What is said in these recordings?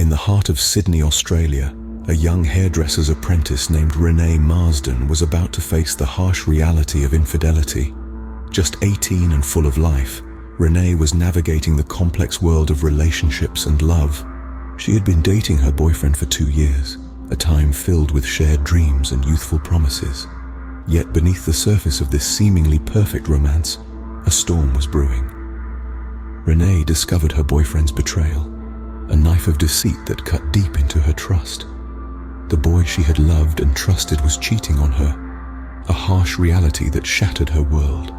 In the heart of Sydney, Australia, a young hairdresser's apprentice named Renae Marsden was about to face the harsh reality of infidelity. Just 18 and full of life, Renae was navigating the complex world of relationships and love. She had been dating her boyfriend for 2 years, a time filled with shared dreams and youthful promises. Yet beneath the surface of this seemingly perfect romance, a storm was brewing. Renae discovered her boyfriend's betrayal, a knife of deceit that cut deep into her trust. The boy she had loved and trusted was cheating on her, a harsh reality that shattered her world.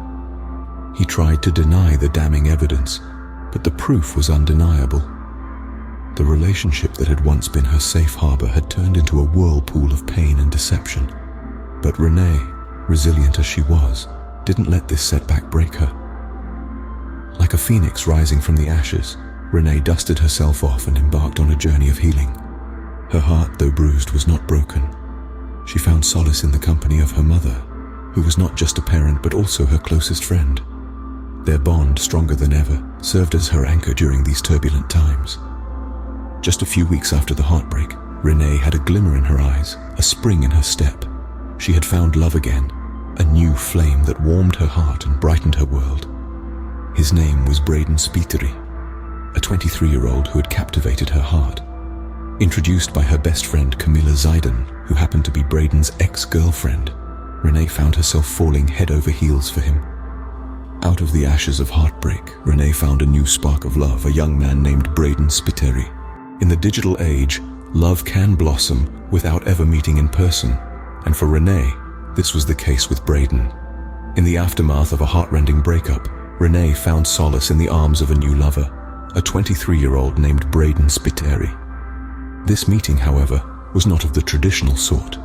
He tried to deny the damning evidence, but the proof was undeniable. The relationship that had once been her safe harbor had turned into a whirlpool of pain and deception. But Renae, resilient as she was, didn't let this setback break her. Like a phoenix rising from the ashes, Renae dusted herself off and embarked on a journey of healing. Her heart, though bruised, was not broken. She found solace in the company of her mother, who was not just a parent but also her closest friend. Their bond, stronger than ever, served as her anchor during these turbulent times. Just a few weeks after the heartbreak, Renae had a glimmer in her eyes, a spring in her step. She had found love again, a new flame that warmed her heart and brightened her world. His name was Braden Spiteri, a 23-year-old who had captivated her heart. Introduced by her best friend Camilla Zidane, who happened to be Braden's ex-girlfriend, Renae found herself falling head over heels for him. Out of the ashes of heartbreak, Renae found a new spark of love, a young man named Braden Spiteri. In the digital age, love can blossom without ever meeting in person, and for Renae, this was the case with Braden. In the aftermath of a heartrending breakup, Renae found solace in the arms of a new lover, a 23-year-old named Braden Spiteri. This meeting, however, was not of the traditional sort.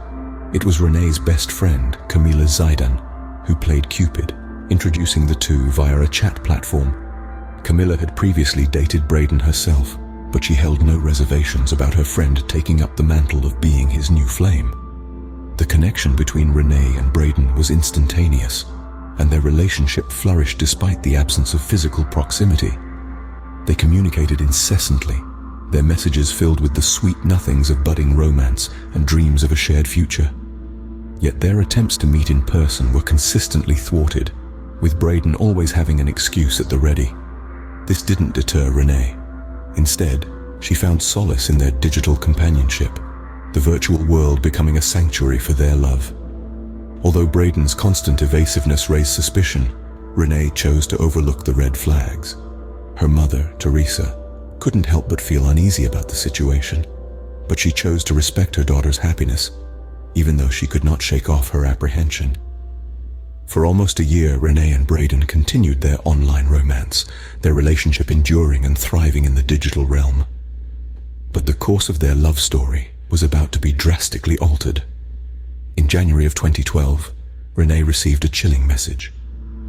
It was Renae's best friend, Camilla Zidane, who played Cupid, introducing the two via a chat platform. Camilla had previously dated Braden herself, but she held no reservations about her friend taking up the mantle of being his new flame. The connection between Renae and Braden was instantaneous, and their relationship flourished despite the absence of physical proximity. They communicated incessantly, their messages filled with the sweet nothings of budding romance and dreams of a shared future. Yet their attempts to meet in person were consistently thwarted, with Braden always having an excuse at the ready. This didn't deter Renae. Instead, she found solace in their digital companionship, the virtual world becoming a sanctuary for their love. Although Braden's constant evasiveness raised suspicion, Renae chose to overlook the red flags. Her mother, Teresa, couldn't help but feel uneasy about the situation, but she chose to respect her daughter's happiness, even though she could not shake off her apprehension. For almost a year, Renae and Braden continued their online romance, their relationship enduring and thriving in the digital realm. But the course of their love story was about to be drastically altered. In January of 2012, Renae received a chilling message.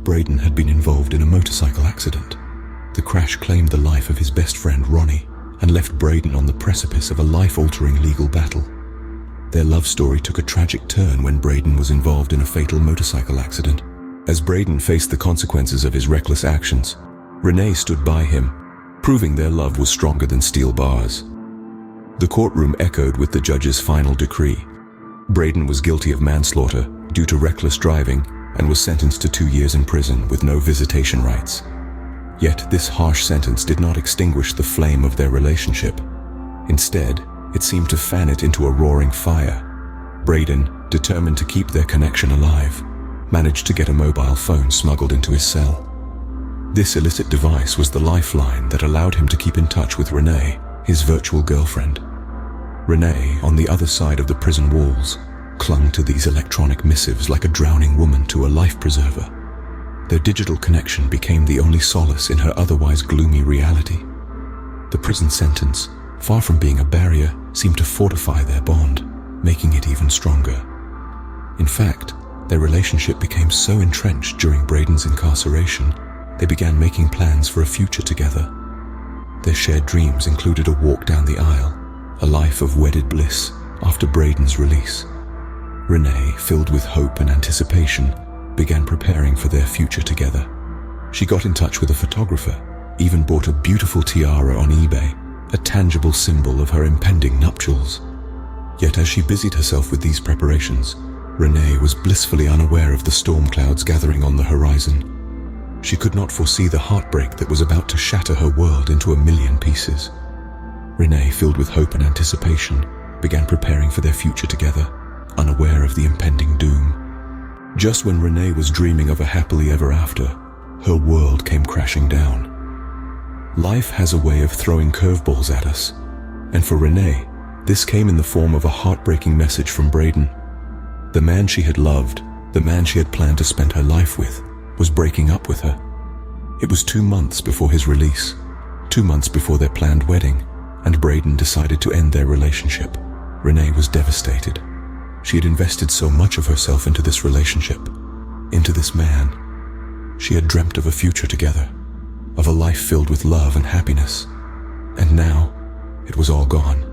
Braden had been involved in a motorcycle accident. The crash claimed the life of his best friend Ronnie and left Braden on the precipice of a life-altering legal battle. Their love story took a tragic turn when Braden was involved in a fatal motorcycle accident. As Braden faced the consequences of his reckless actions, Renae stood by him, proving their love was stronger than steel bars. The courtroom echoed with the judge's final decree. Braden was guilty of manslaughter due to reckless driving and was sentenced to 2 years in prison with no visitation rights. Yet this harsh sentence did not extinguish the flame of their relationship. Instead, it seemed to fan it into a roaring fire. Braden, determined to keep their connection alive, managed to get a mobile phone smuggled into his cell. This illicit device was the lifeline that allowed him to keep in touch with Renae, his virtual girlfriend. Renae, on the other side of the prison walls, clung to these electronic missives like a drowning woman to a life preserver. Their digital connection became the only solace in her otherwise gloomy reality. The prison sentence, far from being a barrier, seemed to fortify their bond, making it even stronger. In fact, their relationship became so entrenched during Braden's incarceration, they began making plans for a future together. Their shared dreams included a walk down the aisle, a life of wedded bliss after Braden's release. Renae, filled with hope and anticipation, began preparing for their future together. She got in touch with a photographer, even bought a beautiful tiara on eBay, a tangible symbol of her impending nuptials. Yet as she busied herself with these preparations, Renae was blissfully unaware of the storm clouds gathering on the horizon. She could not foresee the heartbreak that was about to shatter her world into a million pieces. Renae, filled with hope and anticipation, began preparing for their future together, unaware of the impending doom. Just when Renae was dreaming of a happily ever after, her world came crashing down. Life has a way of throwing curveballs at us, and for Renae, this came in the form of a heartbreaking message from Braden. The man she had loved, the man she had planned to spend her life with, was breaking up with her. It was 2 months before his release, 2 months before their planned wedding, and Braden decided to end their relationship. Renae was devastated. She had invested so much of herself into this relationship, into this man. She had dreamt of a future together, of a life filled with love and happiness, and now it was all gone.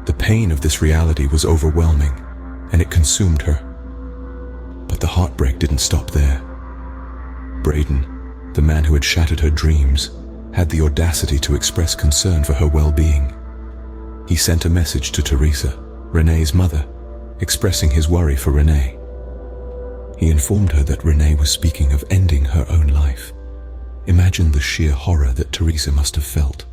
The pain of this reality was overwhelming, and it consumed her. But the heartbreak didn't stop there. Braden, the man who had shattered her dreams, had the audacity to express concern for her well-being. He sent a message to Teresa, Renae's mother, expressing his worry for Renae. He informed her that Renae was speaking of ending her own life. Imagine the sheer horror that Teresa must have felt.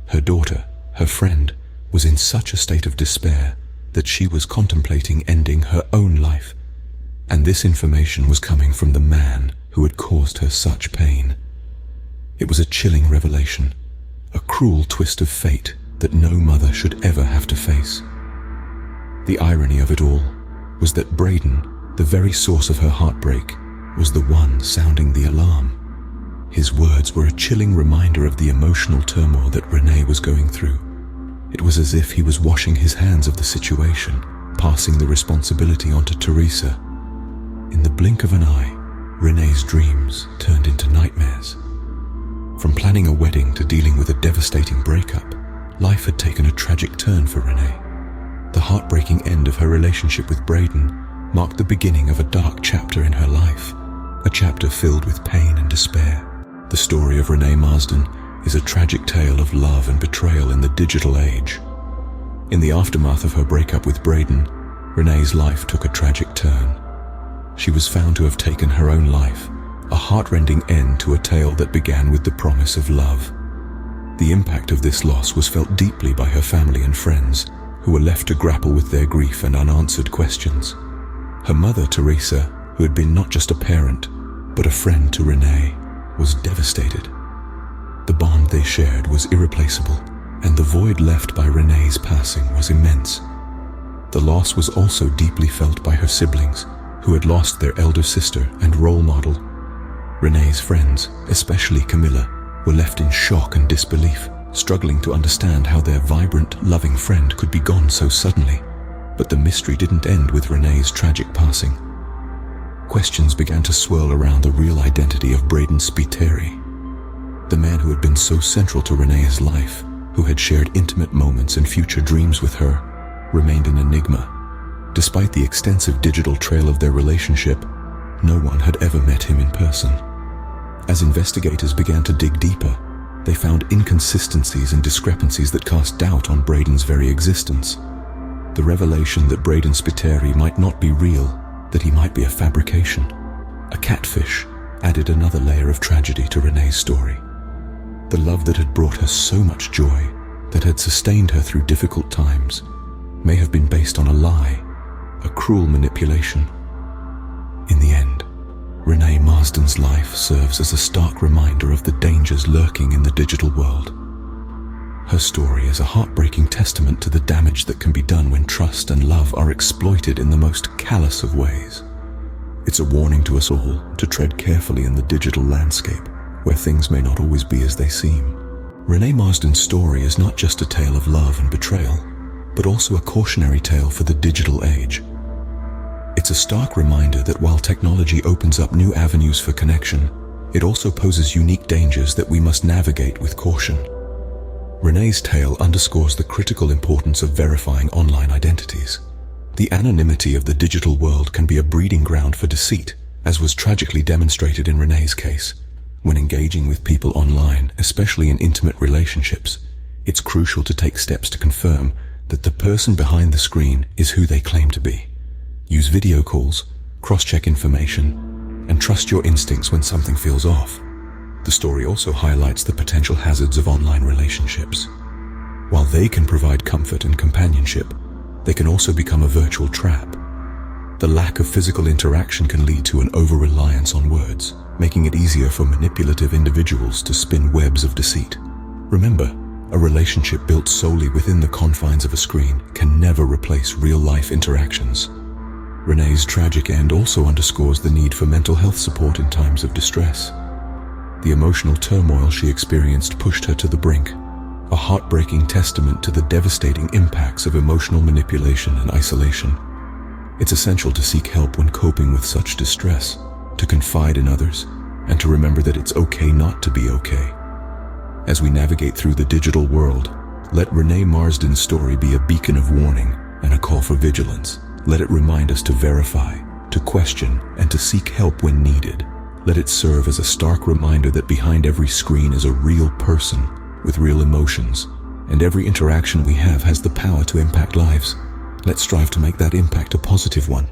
Her daughter, her friend, was in such a state of despair that she was contemplating ending her own life. And this information was coming from the man who had caused her such pain. It was a chilling revelation, a cruel twist of fate that no mother should ever have to face. The irony of it all was that Braden, the very source of her heartbreak, was the one sounding the alarm. His words were a chilling reminder of the emotional turmoil that Renae was going through. It was as if he was washing his hands of the situation, passing the responsibility onto Teresa. In the blink of an eye, Renae's dreams turned into nightmares. From planning a wedding to dealing with a devastating breakup, life had taken a tragic turn for Renae. The heartbreaking end of her relationship with Braden marked the beginning of a dark chapter in her life, a chapter filled with pain and despair. The story of Renae Marsden is a tragic tale of love and betrayal in the digital age. In the aftermath of her breakup with Braden, Renae's life took a tragic turn. She was found to have taken her own life, a heart-rending end to a tale that began with the promise of love. The impact of this loss was felt deeply by her family and friends, who were left to grapple with their grief and unanswered questions. Her mother, Teresa, who had been not just a parent, but a friend to Renae, was devastated. The bond they shared was irreplaceable, and the void left by Renae's passing was immense. The loss was also deeply felt by her siblings, who had lost their elder sister and role model. Renae's friends, especially Camilla, were left in shock and disbelief, struggling to understand how their vibrant, loving friend could be gone so suddenly. But the mystery didn't end with Renae's tragic passing. Questions began to swirl around the real identity of Braden Spiteri. The man who had been so central to Renae's life, who had shared intimate moments and future dreams with her, remained an enigma. Despite the extensive digital trail of their relationship, no one had ever met him in person. As investigators began to dig deeper, they found inconsistencies and discrepancies that cast doubt on Braden's very existence. The revelation that Braden Spiteri might not be real, that he might be a fabrication, a catfish, added another layer of tragedy to Renae's story. The love that had brought her so much joy, that had sustained her through difficult times, may have been based on a lie, a cruel manipulation. In the end, Renae Marsden's life serves as a stark reminder of the dangers lurking in the digital world. Her story is a heartbreaking testament to the damage that can be done when trust and love are exploited in the most callous of ways. It's a warning to us all to tread carefully in the digital landscape, where things may not always be as they seem. Renae Marsden's story is not just a tale of love and betrayal, but also a cautionary tale for the digital age. It's a stark reminder that while technology opens up new avenues for connection, it also poses unique dangers that we must navigate with caution. Renae's tale underscores the critical importance of verifying online identities. The anonymity of the digital world can be a breeding ground for deceit, as was tragically demonstrated in Renae's case. When engaging with people online, especially in intimate relationships, It's crucial to take steps to confirm that the person behind the screen is who they claim to be. Use video calls, cross-check information, and trust your instincts when something feels off. The story also highlights the potential hazards of online relationships. While they can provide comfort and companionship, they can also become a virtual trap. The lack of physical interaction can lead to an over-reliance on words, making it easier for manipulative individuals to spin webs of deceit. Remember, a relationship built solely within the confines of a screen can never replace real-life interactions. Renae's tragic end also underscores the need for mental health support in times of distress. The emotional turmoil she experienced pushed her to the brink, a heartbreaking testament to the devastating impacts of emotional manipulation and isolation. It's essential to seek help when coping with such distress, to confide in others, and to remember that it's okay not to be okay. As we navigate through the digital world, let Renae Marsden's story be a beacon of warning and a call for vigilance. Let it remind us to verify, to question, and to seek help when needed. Let it serve as a stark reminder that behind every screen is a real person with real emotions, and every interaction we have has the power to impact lives. Let's strive to make that impact a positive one.